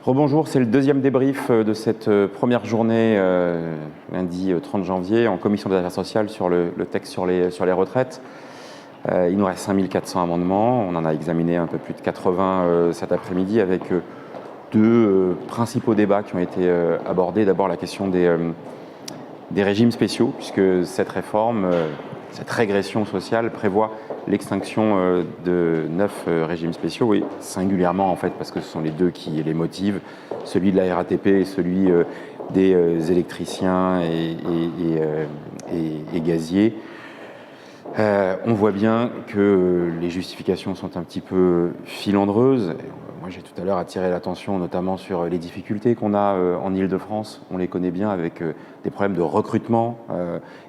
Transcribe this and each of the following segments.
Rebonjour, c'est le deuxième débrief de cette première journée, lundi 30 janvier, en commission des affaires sociales sur le texte sur les retraites. Il nous reste 5400 amendements, on en a examiné un peu plus de 80 cet après-midi avec deux principaux débats qui ont été abordés. D'abord la question des régimes spéciaux, puisque cette réforme, cette régression sociale prévoit l'extinction de 9 régimes spéciaux, et singulièrement en fait parce que ce sont les deux qui les motivent, celui de la RATP et celui des électriciens et gaziers. On voit bien que les justifications sont un petit peu filandreuses. Moi, j'ai tout à l'heure attiré l'attention notamment sur les difficultés qu'on a en Île-de-France. On les connaît bien avec des problèmes de recrutement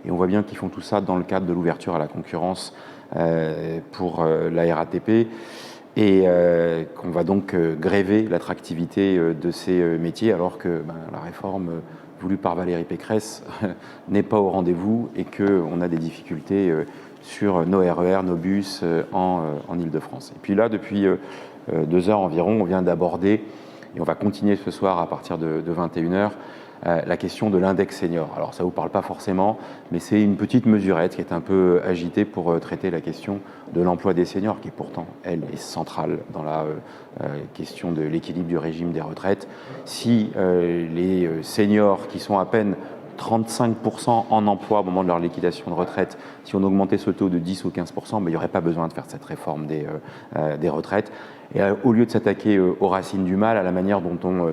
et on voit bien qu'ils font tout ça dans le cadre de l'ouverture à la concurrence pour la RATP et qu'on va donc gréver l'attractivité de ces métiers alors que la réforme voulue par Valérie Pécresse n'est pas au rendez-vous et qu'on a des difficultés sur nos RER, nos bus en Île-de-France. Et puis là, depuis 2 heures environ, on vient d'aborder, et on va continuer ce soir à partir de 21h, la question de l'index senior. Alors ça ne vous parle pas forcément, mais c'est une petite mesurette qui est un peu agitée pour traiter la question de l'emploi des seniors, qui pourtant, elle, est centrale dans la question de l'équilibre du régime des retraites. Si les seniors qui sont à peine 35% en emploi au moment de leur liquidation de retraite, si on augmentait ce taux de 10 ou 15%, il n'y aurait pas besoin de faire cette réforme des retraites. Et au lieu de s'attaquer aux racines du mal, à la manière dont on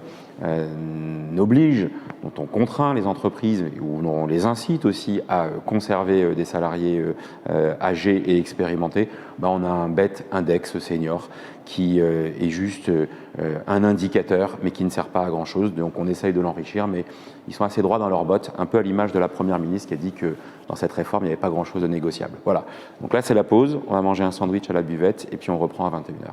oblige, dont on contraint les entreprises, ou dont on les incite aussi à conserver des salariés âgés et expérimentés, on a un bête index senior qui est juste un indicateur, mais qui ne sert pas à grand-chose. Donc on essaye de l'enrichir, mais ils sont assez droits dans leurs bottes, un peu à l'image de la Première ministre qui a dit que dans cette réforme, il n'y avait pas grand-chose de négociable. Voilà. Donc là, c'est la pause. On va manger un sandwich à la buvette et puis on reprend à 21h.